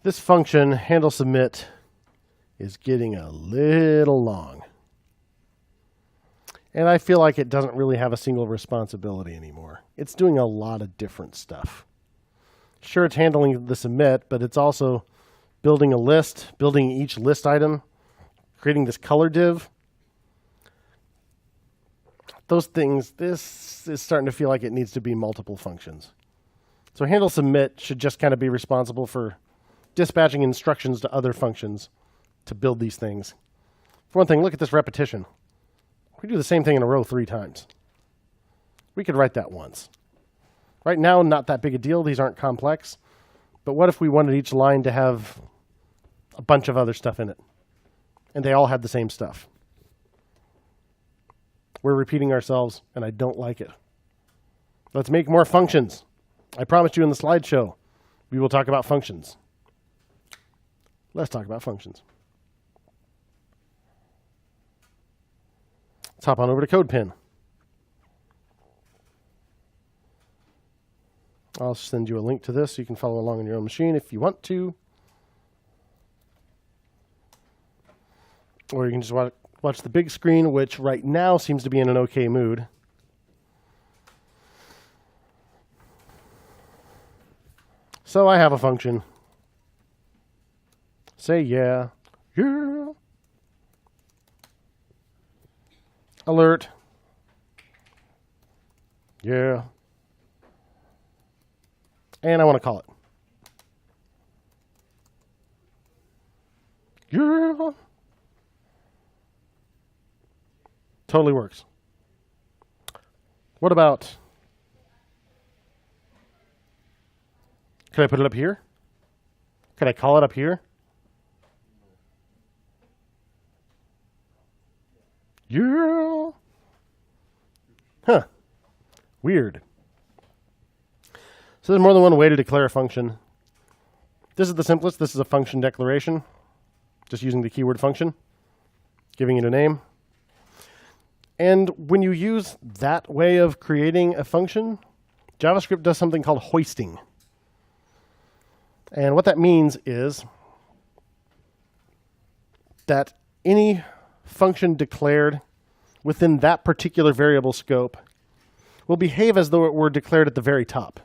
This function, handle submit, is getting a little long. And I feel like it doesn't really have a single responsibility anymore. It's doing a lot of different stuff. Sure, it's handling the submit, but it's also building a list, building each list item, creating this color div. Those things, this is starting to feel like it needs to be multiple functions. So handle submit should just kind of be responsible for dispatching instructions to other functions to build these things. For one thing, look at this repetition. We do the same thing in a row 3 times. We could write that once. Right now, not that big a deal. These aren't complex. But what if we wanted each line to have a bunch of other stuff in it? And they all had the same stuff. We're repeating ourselves, and I don't like it. Let's make more functions. I promised you in the slideshow, we will talk about functions. Let's talk about functions. Let's hop on over to CodePen. I'll send you a link to this so you can follow along on your own machine if you want to. Or you can just watch the big screen, which right now seems to be in an okay mood. So I have a function. Say yeah. Yeah. Alert. Yeah. And I want to call it. Yeah. Totally works. What about... Could I put it up here? Could I call it up here? Yeah. Huh. Weird. So there's more than one way to declare a function. This is the simplest. This is a function declaration. Just using the keyword function, giving it a name. And when you use that way of creating a function, JavaScript does something called hoisting. And what that means is that any function declared within that particular variable scope will behave as though it were declared at the very top.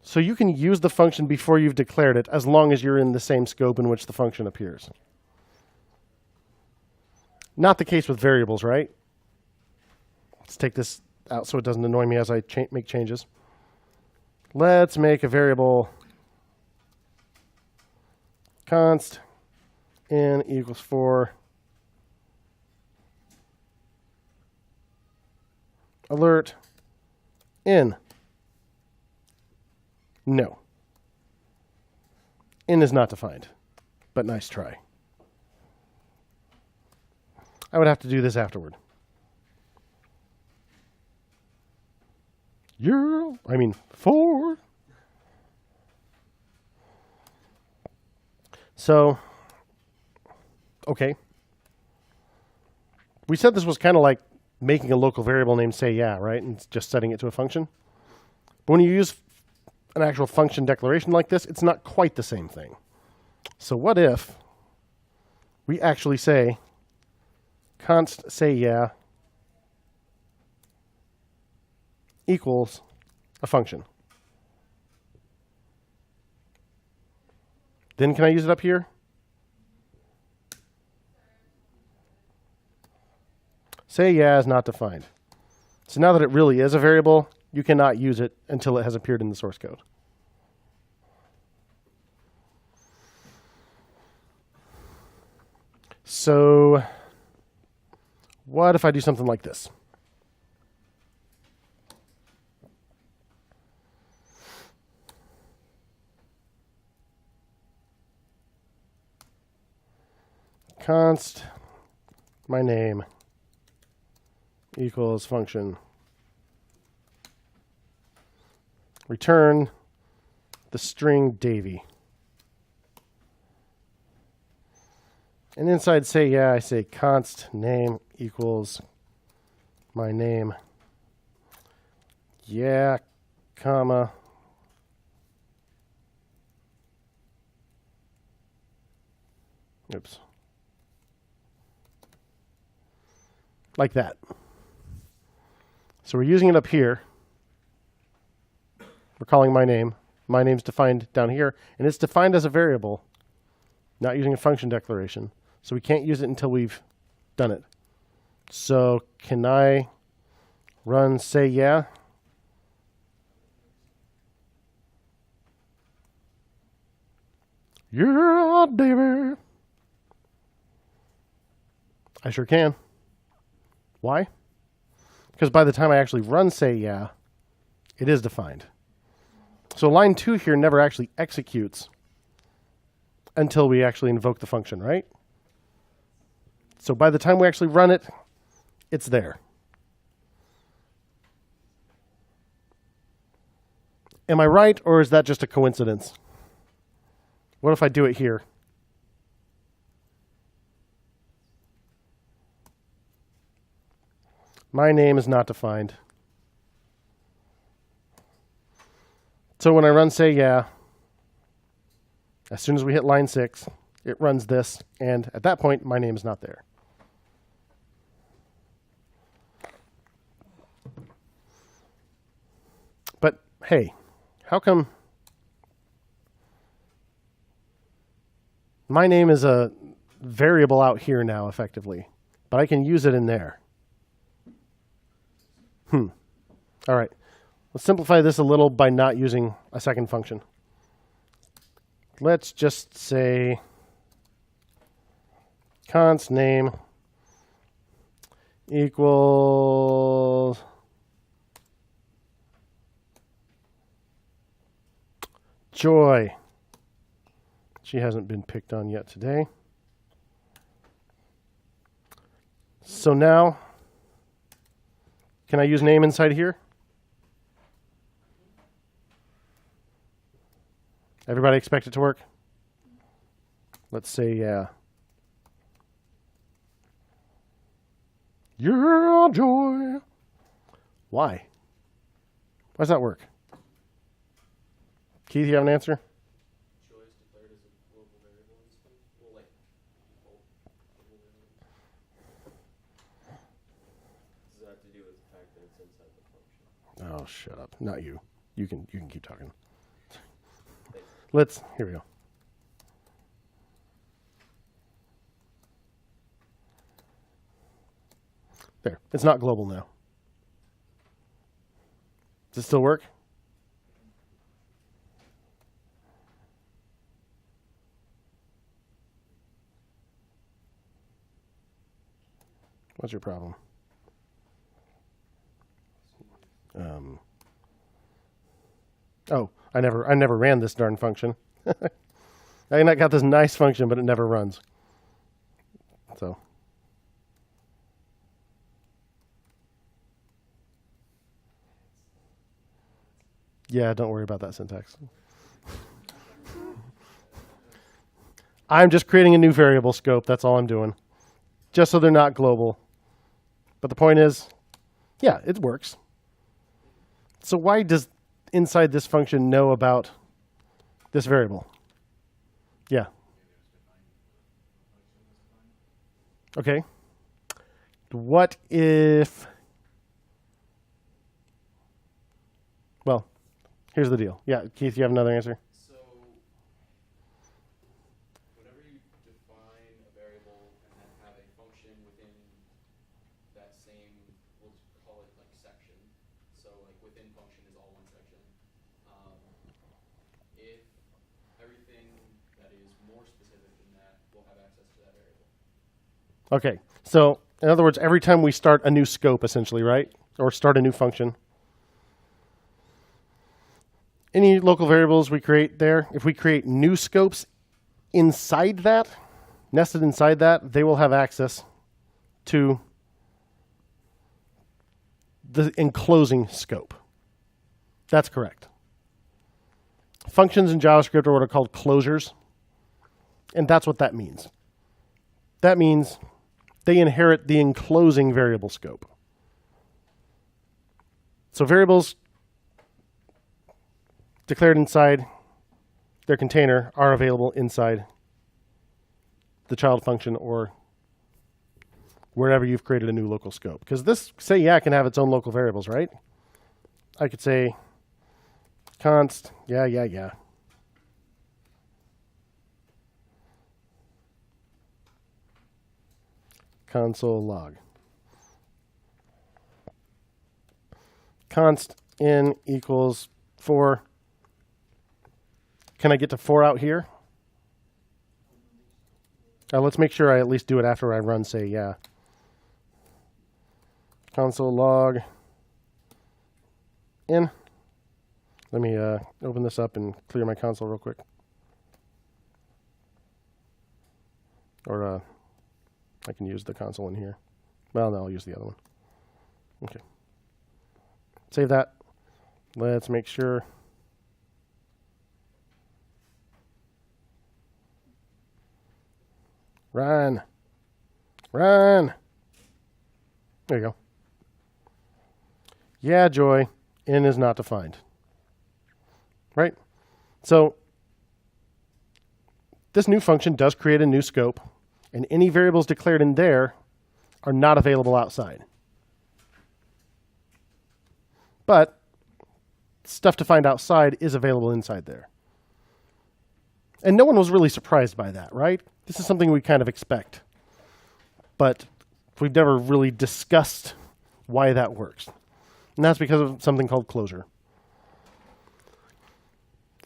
So you can use the function before you've declared it as long as you're in the same scope in which the function appears. Not the case with variables, right? Let's take this out so it doesn't annoy me as I make changes. Let's make a variable const n equals 4 alert n. No. N is not defined, but nice try. I would have to do this afterward. I mean 4. So, okay. We said this was kind of like making a local variable named say yeah, right? And just setting it to a function. But when you use an actual function declaration like this, it's not quite the same thing. So what if we actually say const say yeah equals a function? Then can I use it up here? Say yeah is not defined. So now that it really is a variable, you cannot use it until it has appeared in the source code. So what if I do something like this? Const my name equals function. Return the string Davy. And inside say yeah, I say const name equals my name. Yeah, comma. Oops. Like that. So we're using it up here. We're calling my name. My name's defined down here, and it's defined as a variable, not using a function declaration. So we can't use it until we've done it. So can I run say yeah? Yeah, baby. I sure can. Why? Because by the time I actually run say yeah, it is defined. So line 2 here never actually executes until we actually invoke the function, right? So by the time we actually run it, it's there. Am I right, or is that just a coincidence? What if I do it here? My name is not defined. So when I run say yeah, as soon as we hit line 6, it runs this, and at that point, my name is not there. But hey, how come my name is a variable out here now, effectively, but I can use it in there? All right. Let's simplify this a little by not using a second function. Let's just say const name equals Joy. She hasn't been picked on yet today. So now, can I use name inside here? Everybody expect it to work? Let's say yeah. Yeah, Joy. Why? Why does that work? Keith, you have an answer? Joy is declared as a global variable in space. Well, like, default global variable. Does that have to do with the fact that it's inside the function? Oh, shut up. Not you. You can keep talking. Thanks. Here we go. There. It's not global now. Does it still work? What's your problem? Oh, I never ran this darn function. I got this nice function, but it never runs. So. Yeah, don't worry about that syntax. I'm just creating a new variable scope. That's all I'm doing. Just so they're not global. But the point is, yeah, it works. So why does inside this function know about this variable? Yeah. Okay. What if... Well, here's the deal. Yeah, Keith, you have another answer? So, whenever you define a variable and then have a function within that same, we'll call it like section. So, like within function is all one section. If everything that is more specific than that will have access to that variable. Okay. So, in other words, every time we start a new scope, essentially, right? Or start a new function, any local variables we create there, if we create new scopes inside that, nested inside that, they will have access to the enclosing scope. That's correct. Functions in JavaScript are what are called closures, and that's what that means. That means they inherit the enclosing variable scope. So variables declared inside their container are available inside the child function or wherever you've created a new local scope. Because this, say, yeah, can have its own local variables, right? I could say const, yeah. Console log. Const in equals 4. Can I get to 4 out here? Let's make sure I at least do it after I run, say, yeah. Console log in. Let me open this up and clear my console real quick. Or I can use the console in here. Well, no, I'll use the other one. Okay. Save that. Let's make sure. Run. There you go. Yeah, Joy. In is not defined. Right? So this new function does create a new scope, and any variables declared in there are not available outside. But stuff defined outside is available inside there. And no one was really surprised by that, right? This is something we kind of expect. But we've never really discussed why that works. And that's because of something called closure.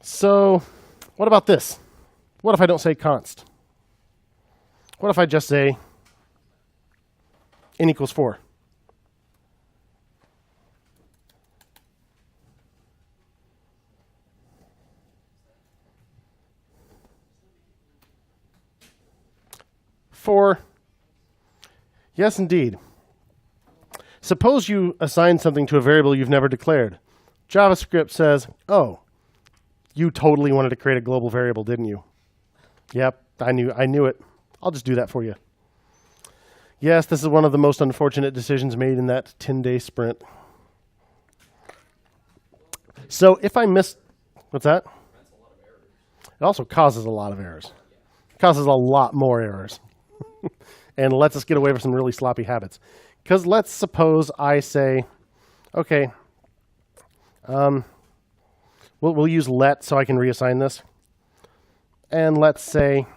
So what about this? What if I don't say const? What if I just say n equals 4? Yes, indeed. Suppose you assign something to a variable you've never declared. JavaScript says, oh, you totally wanted to create a global variable, didn't you? Yep, I knew it. I'll just do that for you. Yes, this is one of the most unfortunate decisions made in that 10-day sprint. So if I miss, what's that? It also causes a lot of errors. It causes a lot more errors. And lets us get away with some really sloppy habits. Because let's suppose I say, okay, we'll use let so I can reassign this. And let's say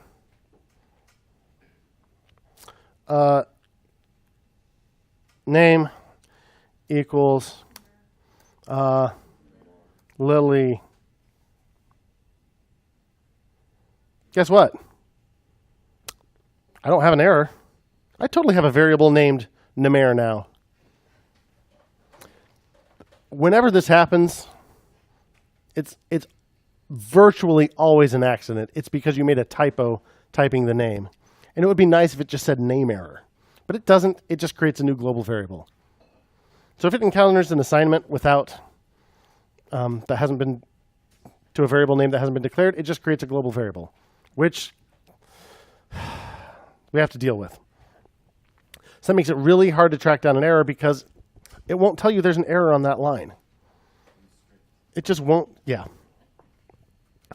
name equals Lily. Guess what? I don't have an error. I totally have a variable named Namer now. Whenever this happens, it's virtually always an accident. It's because you made a typo typing the name. And it would be nice if it just said name error. But it doesn't. It just creates a new global variable. So if it encounters an assignment without that hasn't been to a variable name that hasn't been declared, it just creates a global variable, which we have to deal with. So that makes it really hard to track down an error because it won't tell you there's an error on that line. It just won't, yeah.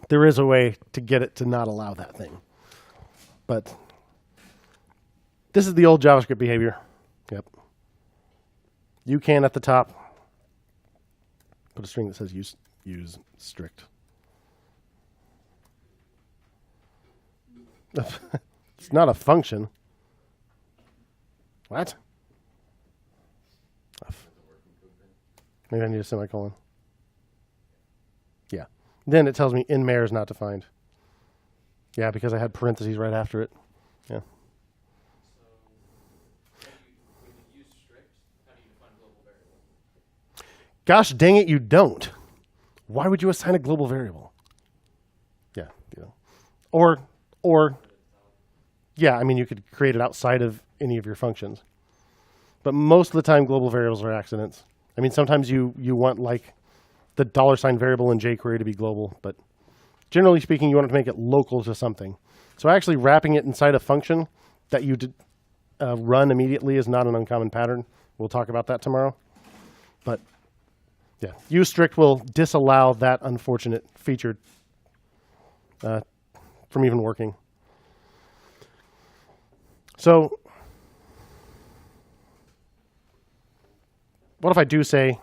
There is a way to get it to not allow that thing. But this is the old JavaScript behavior. Yep. You can at the top put a string that says use strict. It's not a function. What? Maybe I need a semicolon. Yeah. Then it tells me in Mayor is not defined. Yeah, because I had parentheses right after it. Yeah. So, when you use strict, how do you define a global variable? Gosh dang it, you don't. Why would you assign a global variable? Yeah, you know. Or yeah, I mean, you could create it outside of any of your functions. But most of the time, global variables are accidents. I mean, sometimes you want, like, the $ variable in jQuery to be global. But generally speaking, you want to make it local to something. So actually wrapping it inside a function that you run immediately is not an uncommon pattern. We'll talk about that tomorrow. But, yeah, use strict will disallow that unfortunate feature from even working. So what if I do say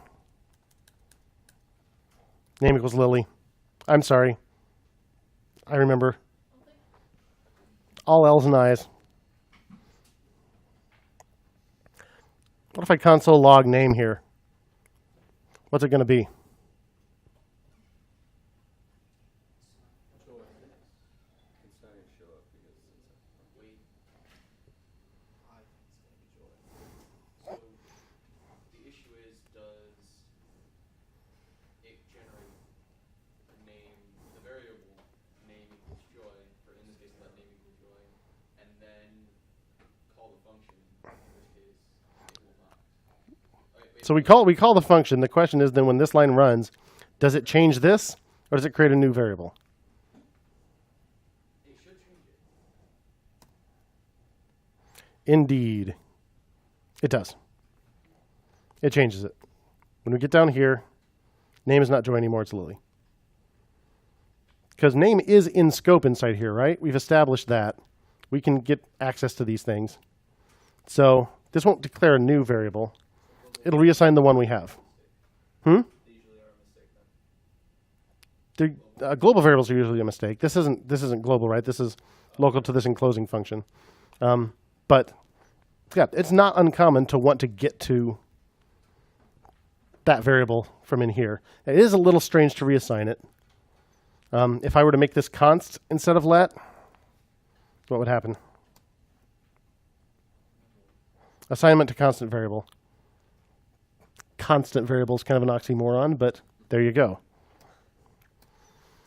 name equals Lily? I'm sorry. I remember. All L's and I's. What if I console log name here? What's it going to be? Wait. I think it's going to be joy. So the issue is, does it generate the name, the variable name equals joy, or in this case, let name equal joy, and then call the function? In this case, it will not. So we call the function. The question is then when this line runs, does it change this or does it create a new variable? It should change it. Indeed. It does. It changes it. When we get down here, name is not Joy anymore, it's Lily. Because name is in scope inside here, right? We've established that. We can get access to these things. So this won't declare a new variable. It'll reassign the one we have. They usually are a mistake then. Global variables are usually a mistake. This isn't global, right? This is local to this enclosing function. But yeah, it's not uncommon to want to get to that variable from in here. It is a little strange to reassign it. If I were to make this const instead of let, what would happen? Assignment to constant variable. Constant variable is kind of an oxymoron, but there you go.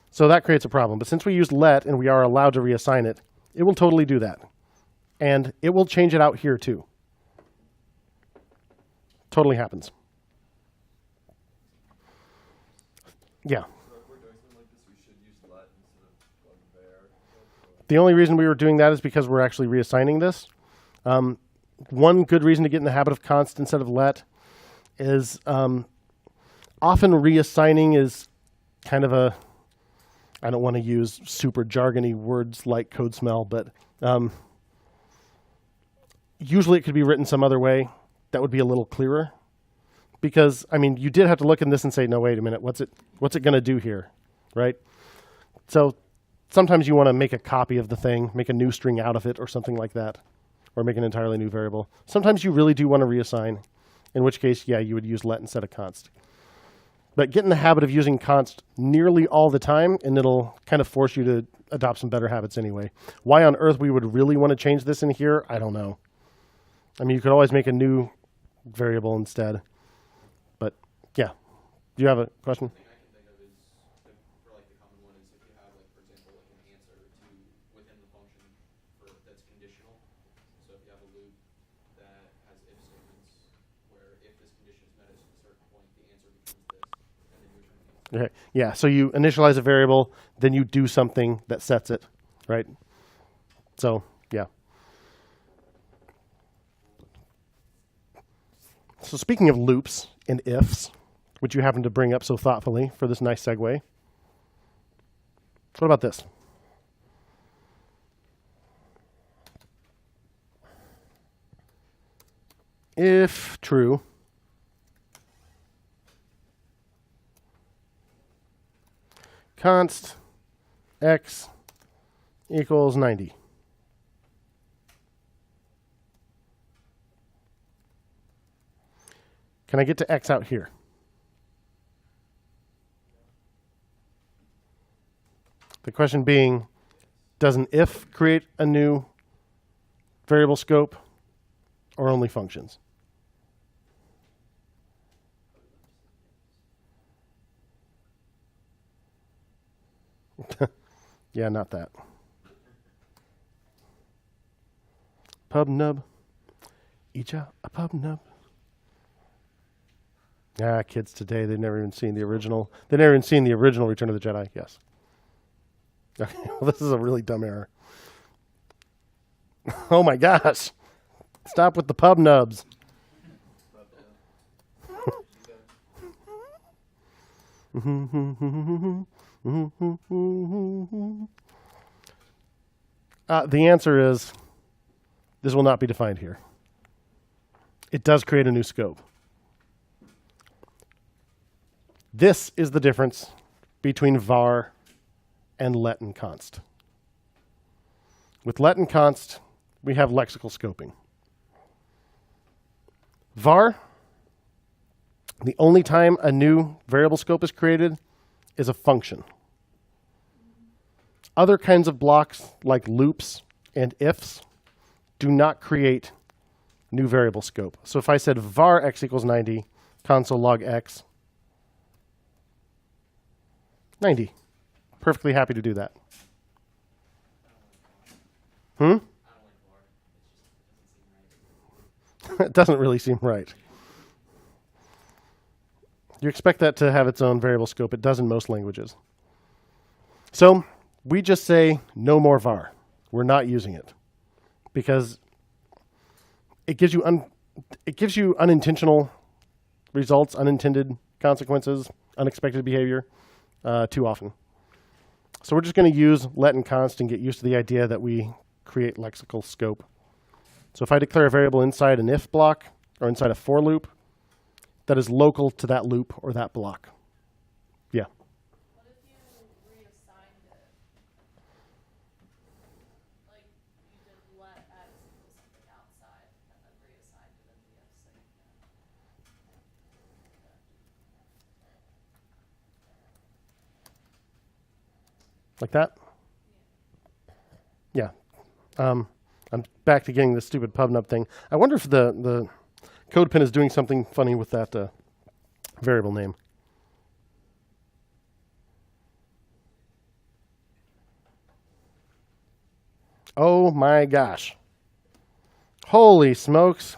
So that creates a problem. But since we used let and we are allowed to reassign it, it will totally do that. And it will change it out here too. Totally happens. Yeah. So if we're doing something like this, we should use let instead of var. The only reason we were doing that is because we're actually reassigning this. One good reason to get in the habit of const instead of let is often reassigning is kind of a, I don't want to use super jargony words like code smell, but usually it could be written some other way that would be a little clearer. Because, I mean, you did have to look in this and say, no, wait a minute, what's it going to do here, right? So sometimes you want to make a copy of the thing, make a new string out of it or something like that, or make an entirely new variable. Sometimes you really do want to reassign, in which case, yeah, you would use let instead of const. But get in the habit of using const nearly all the time, and it'll kind of force you to adopt some better habits anyway. Why on earth we would really want to change this in here, I don't know. I mean, you could always make a new variable instead. But, yeah. Do you have a question? The thing I can think of is, for like the common one is if you have like, for example, like an answer to within the function that's conditional. So if you have a loop that has if statements where if this condition is met at a certain point, the answer becomes this, and then you return the answer. Okay. Yeah, so you initialize a variable, then you do something that sets it, right? So, yeah. So speaking of loops and ifs, which you happen to bring up so thoughtfully for this nice segue, what about this? If true, const x equals 90. Can I get to x out here? The question being, does an if create a new variable scope or only functions? Yeah, not that. Pub nub. Eat ya a pub nub. Ah, kids today, they've never even seen the original. They've never even seen the original Return of the Jedi. Yes. Okay, well, this is a really dumb error. Oh my gosh. Stop with the pub nubs. The answer is This will not be defined here. It does create a new scope. This is the difference between var and let and const. With let and const, we have lexical scoping. Var, the only time a new variable scope is created is a function. Other kinds of blocks, like loops and ifs, do not create new variable scope. So if I said var x equals 90, console log x, 90. Perfectly happy to do that. I don't like var. It doesn't really seem right. You expect that to have its own variable scope. It does in most languages. So we just say no more var. We're not using it because it gives you unintentional results, unintended consequences, unexpected behavior too often. So we're just going to use let and const and get used to the idea that we create lexical scope. So if I declare a variable inside an if block or inside a for loop, that is local to that loop or that block. Yeah. What if you reassigned it? Like you did let x equal something outside and then reassigned it in the if segment. Like that? Yeah. I'm back to getting the stupid pubnub thing. I wonder if the code pen is doing something funny with that variable name. Oh my gosh. Holy smokes.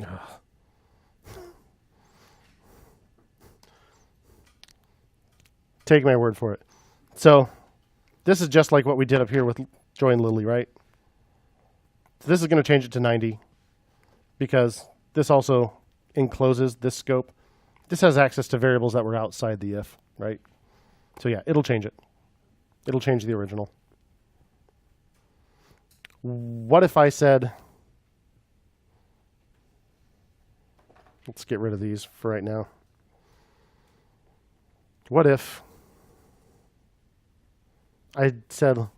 Ugh. Take my word for it. So this is just like what we did up here with join Lily, right? So this is going to change it to 90 because this also encloses this scope. This has access to variables that were outside the if, right? So yeah, it'll change it. It'll change the original. What if I said, let's get rid of these for right now. What if I said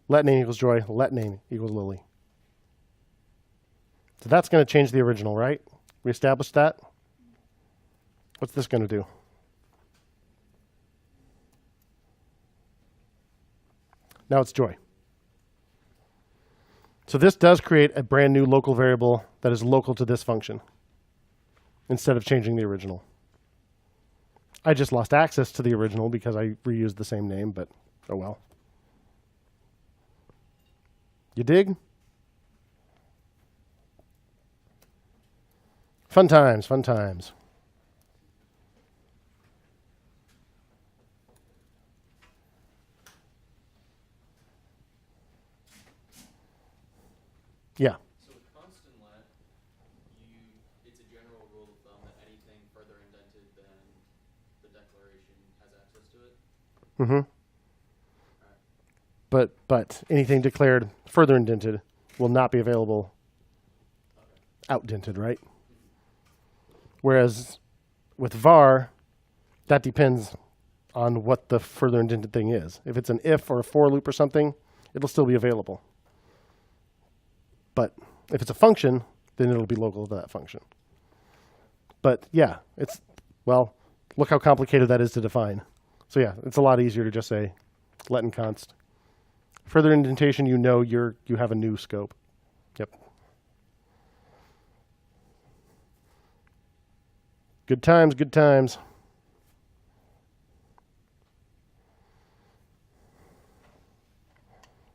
let name equals Joy, let name equals Lily? So that's going to change the original, right? We established that. What's this going to do? Now it's Joy. So this does create a brand new local variable that is local to this function instead of changing the original. I just lost access to the original because I reused the same name, but oh well. You dig? Fun times, fun times. Yeah. So with const and let, it's a general rule of thumb that anything further indented than the declaration has access to it. Mm-hmm. But anything declared further indented will not be available outdented, right? Whereas with var, that depends on what the further indented thing is. If it's an if or a for loop or something, it'll still be available. But if it's a function, then it'll be local to that function. But yeah, well, look how complicated that is to define. So yeah, it's a lot easier to just say let and const. Further indentation, you know you have a new scope. Yep. Good times, good times.